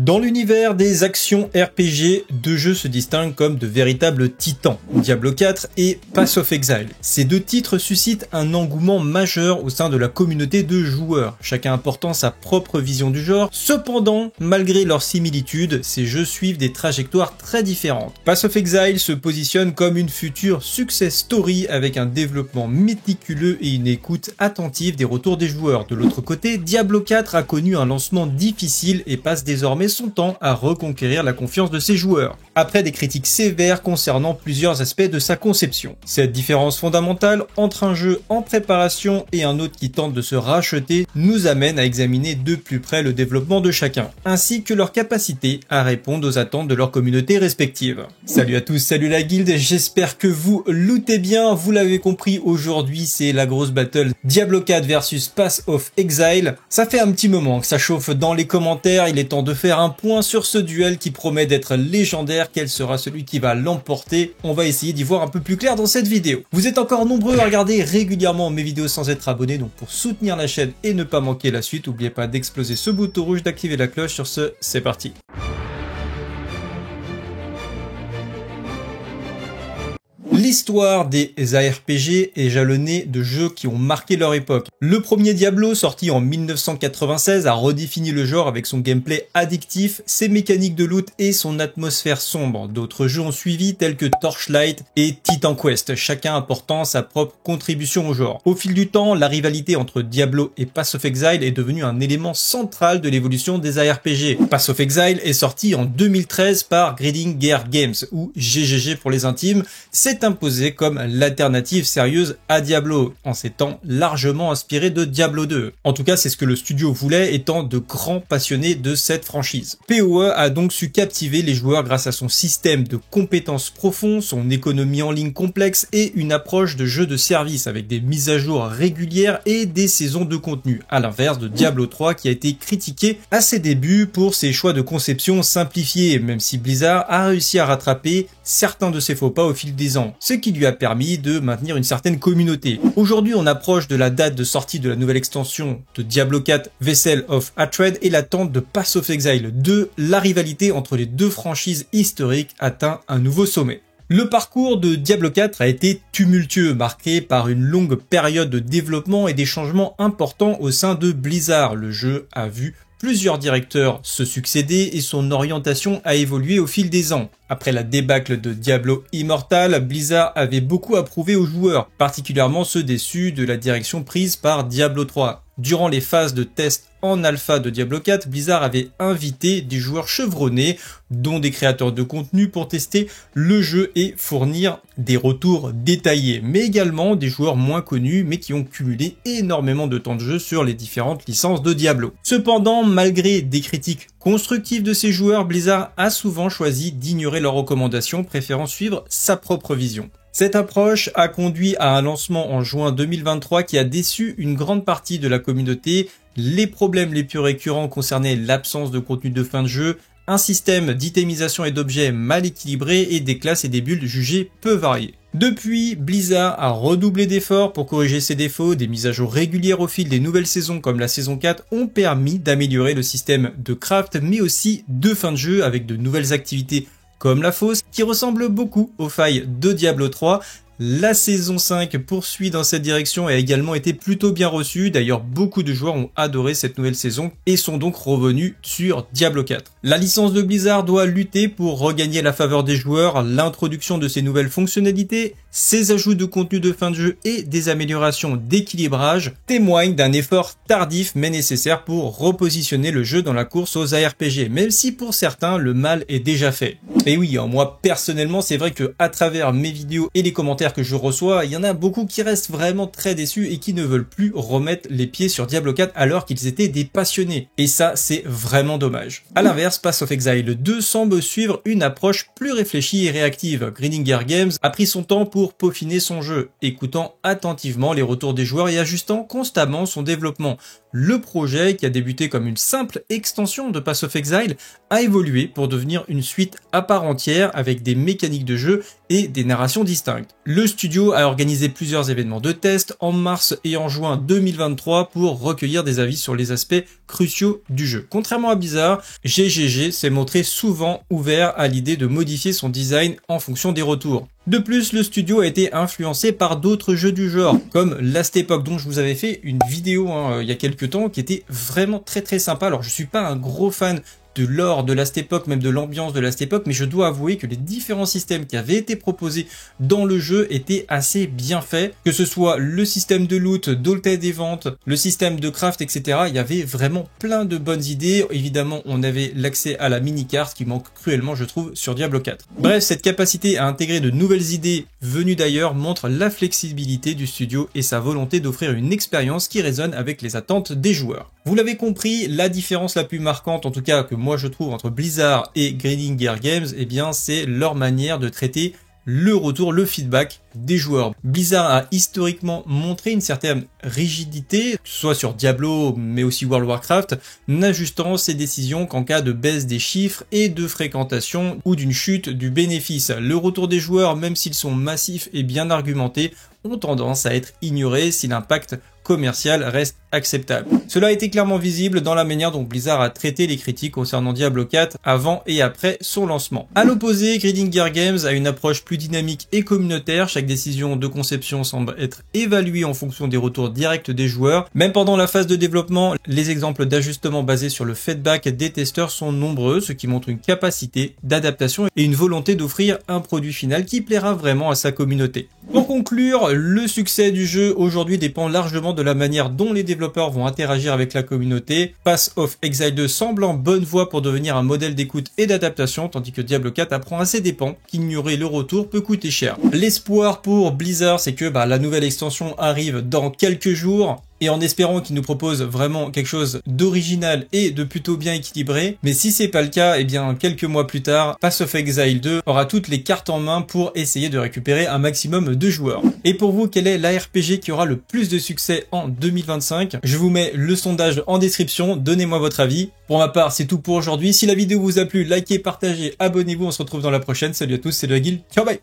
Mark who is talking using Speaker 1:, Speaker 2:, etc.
Speaker 1: Dans l'univers des actions RPG, deux jeux se distinguent comme de véritables titans, Diablo 4 et Path of Exile. Ces deux titres suscitent un engouement majeur au sein de la communauté de joueurs, chacun apportant sa propre vision du genre. Cependant, malgré leurs similitudes, ces jeux suivent des trajectoires très différentes. Path of Exile se positionne comme une future success story avec un développement méticuleux et une écoute attentive des retours des joueurs. De l'autre côté, Diablo 4 a connu un lancement difficile et passe désormais son temps à reconquérir la confiance de ses joueurs, après des critiques sévères concernant plusieurs aspects de sa conception. Cette différence fondamentale entre un jeu en préparation et un autre qui tente de se racheter nous amène à examiner de plus près le développement de chacun, ainsi que leur capacité à répondre aux attentes de leur communauté respective. Salut à tous, salut la guilde, j'espère que vous lootez bien. Vous l'avez compris, aujourd'hui c'est la grosse battle Diablo 4 versus Path of Exile. Ça fait un petit moment que ça chauffe dans les commentaires, il est temps de faire un point sur ce duel qui promet d'être légendaire. Quel sera celui qui va l'emporter? On va essayer d'y voir un peu plus clair dans cette vidéo. Vous êtes encore nombreux à regarder régulièrement mes vidéos sans être abonnés, donc pour soutenir la chaîne et ne pas manquer la suite, n'oubliez pas d'exploser ce bouton rouge, d'activer la cloche. Sur ce, c'est parti. L'histoire des ARPG est jalonnée de jeux qui ont marqué leur époque. Le premier Diablo, sorti en 1996, a redéfini le genre avec son gameplay addictif, ses mécaniques de loot et son atmosphère sombre. D'autres jeux ont suivi, tels que Torchlight et Titan Quest, chacun apportant sa propre contribution au genre. Au fil du temps, la rivalité entre Diablo et Path of Exile est devenue un élément central de l'évolution des ARPG. Path of Exile est sorti en 2013 par Grinding Gear Games, ou GGG pour les intimes. C'est imposé comme l'alternative sérieuse à Diablo, en s'étant largement inspiré de Diablo 2. En tout cas, c'est ce que le studio voulait, étant de grands passionnés de cette franchise. PoE a donc su captiver les joueurs grâce à son système de compétences profondes, son économie en ligne complexe et une approche de jeu de service avec des mises à jour régulières et des saisons de contenu, à l'inverse de Diablo 3 qui a été critiqué à ses débuts pour ses choix de conception simplifiés, même si Blizzard a réussi à rattraper certains de ses faux pas au fil des ans, ce qui lui a permis de maintenir une certaine communauté. Aujourd'hui, on approche de la date de sortie de la nouvelle extension de Diablo 4, Vessel of Hatred, et l'attente de Path of Exile 2, la rivalité entre les deux franchises historiques atteint un nouveau sommet. Le parcours de Diablo 4 a été tumultueux, marqué par une longue période de développement et des changements importants au sein de Blizzard. Le jeu a vu plusieurs directeurs se succéder et son orientation a évolué au fil des ans. Après la débâcle de Diablo Immortal, Blizzard avait beaucoup à prouver aux joueurs, particulièrement ceux déçus de la direction prise par Diablo 3. Durant les phases de test en alpha de Diablo 4, Blizzard avait invité des joueurs chevronnés, dont des créateurs de contenu, pour tester le jeu et fournir des retours détaillés, mais également des joueurs moins connus mais qui ont cumulé énormément de temps de jeu sur les différentes licences de Diablo. Cependant, malgré des critiques constructives de ces joueurs, Blizzard a souvent choisi d'ignorer leurs recommandations, préférant suivre sa propre vision. Cette approche a conduit à un lancement en juin 2023 qui a déçu une grande partie de la communauté. Les problèmes les plus récurrents concernaient l'absence de contenu de fin de jeu, un système d'itemisation et d'objets mal équilibré et des classes et des builds jugées peu variées. Depuis, Blizzard a redoublé d'efforts pour corriger ces défauts. Des mises à jour régulières au fil des nouvelles saisons comme la saison 4 ont permis d'améliorer le système de craft mais aussi de fin de jeu avec de nouvelles activités comme la fosse, qui ressemble beaucoup aux failles de Diablo 3. La saison 5 poursuit dans cette direction et a également été plutôt bien reçue. D'ailleurs, beaucoup de joueurs ont adoré cette nouvelle saison et sont donc revenus sur Diablo 4. La licence de Blizzard doit lutter pour regagner la faveur des joueurs. L'introduction de ces nouvelles fonctionnalités, ces ajouts de contenu de fin de jeu et des améliorations d'équilibrage témoignent d'un effort tardif mais nécessaire pour repositionner le jeu dans la course aux ARPG, même si pour certains le mal est déjà fait. Et oui, moi personnellement, c'est vrai que à travers mes vidéos et les commentaires que je reçois, il y en a beaucoup qui restent vraiment très déçus et qui ne veulent plus remettre les pieds sur Diablo 4 alors qu'ils étaient des passionnés. Et ça, c'est vraiment dommage. À l'inverse, Path of Exile 2 semble suivre une approche plus réfléchie et réactive. Grinding Gear Games a pris son temps pour peaufiner son jeu, écoutant attentivement les retours des joueurs et ajustant constamment son développement. le projet, qui a débuté comme une simple extension de Path of Exile, a évolué pour devenir une suite à part entière avec des mécaniques de jeu et des narrations distinctes. Le studio a organisé plusieurs événements de test en mars et en juin 2023 pour recueillir des avis sur les aspects cruciaux du jeu. Contrairement à Blizzard, GGG s'est montré souvent ouvert à l'idée de modifier son design en fonction des retours. De plus, le studio a été influencé par d'autres jeux du genre, comme Last Epoch, dont je vous avais fait une vidéo il y a quelques temps, qui était vraiment très sympa. Alors je suis pas un gros fan de l'or de Last Epoch, même de l'ambiance de Last Epoch, mais je dois avouer que les différents systèmes qui avaient été proposés dans le jeu étaient assez bien faits, que ce soit le système de loot, d'altet des ventes, le système de craft, etc. Il y avait vraiment plein de bonnes idées. Évidemment, on avait l'accès à la mini-carte qui manque cruellement, je trouve, sur Diablo 4. Bref, cette capacité à intégrer de nouvelles idées venues d'ailleurs montre la flexibilité du studio et sa volonté d'offrir une expérience qui résonne avec les attentes des joueurs. Vous l'avez compris, la différence la plus marquante, en tout cas que moi je trouve, entre Blizzard et Grinding Gear Games, eh bien c'est leur manière de traiter le retour, le feedback des joueurs. Blizzard a historiquement montré une certaine rigidité, soit sur Diablo mais aussi World of Warcraft, n'ajustant ses décisions qu'en cas de baisse des chiffres et de fréquentation ou d'une chute du bénéfice. Le retour des joueurs, même s'ils sont massifs et bien argumentés, ont tendance à être ignorés si l'impact commercial reste acceptable. Cela a été clairement visible dans la manière dont Blizzard a traité les critiques concernant Diablo 4 avant et après son lancement. À l'opposé, Grinding Gear Games a une approche plus dynamique et communautaire. Chaque décision de conception semble être évaluée en fonction des retours directs des joueurs. Même pendant la phase de développement, les exemples d'ajustements basés sur le feedback des testeurs sont nombreux, ce qui montre une capacité d'adaptation et une volonté d'offrir un produit final qui plaira vraiment à sa communauté. Pour conclure, le succès du jeu aujourd'hui dépend largement de la manière dont les développeurs vont interagir avec la communauté. Path of Exile 2 semble en bonne voie pour devenir un modèle d'écoute et d'adaptation, tandis que Diablo 4 apprend à ses dépens qu'ignorer le retour peut coûter cher. L'espoir pour Blizzard, c'est que la nouvelle extension arrive dans quelques jours, et en espérant qu'il nous propose vraiment quelque chose d'original et de plutôt bien équilibré. Mais si c'est pas le cas, eh bien quelques mois plus tard, Path of Exile 2 aura toutes les cartes en main pour essayer de récupérer un maximum de joueurs. Et pour vous, quel est l'ARPG qui aura le plus de succès en 2025? Je vous mets le sondage en description, donnez-moi votre avis. Pour ma part, c'est tout pour aujourd'hui. Si la vidéo vous a plu, likez, partagez, abonnez-vous, on se retrouve dans la prochaine. Salut à tous, c'est le Guild, ciao bye.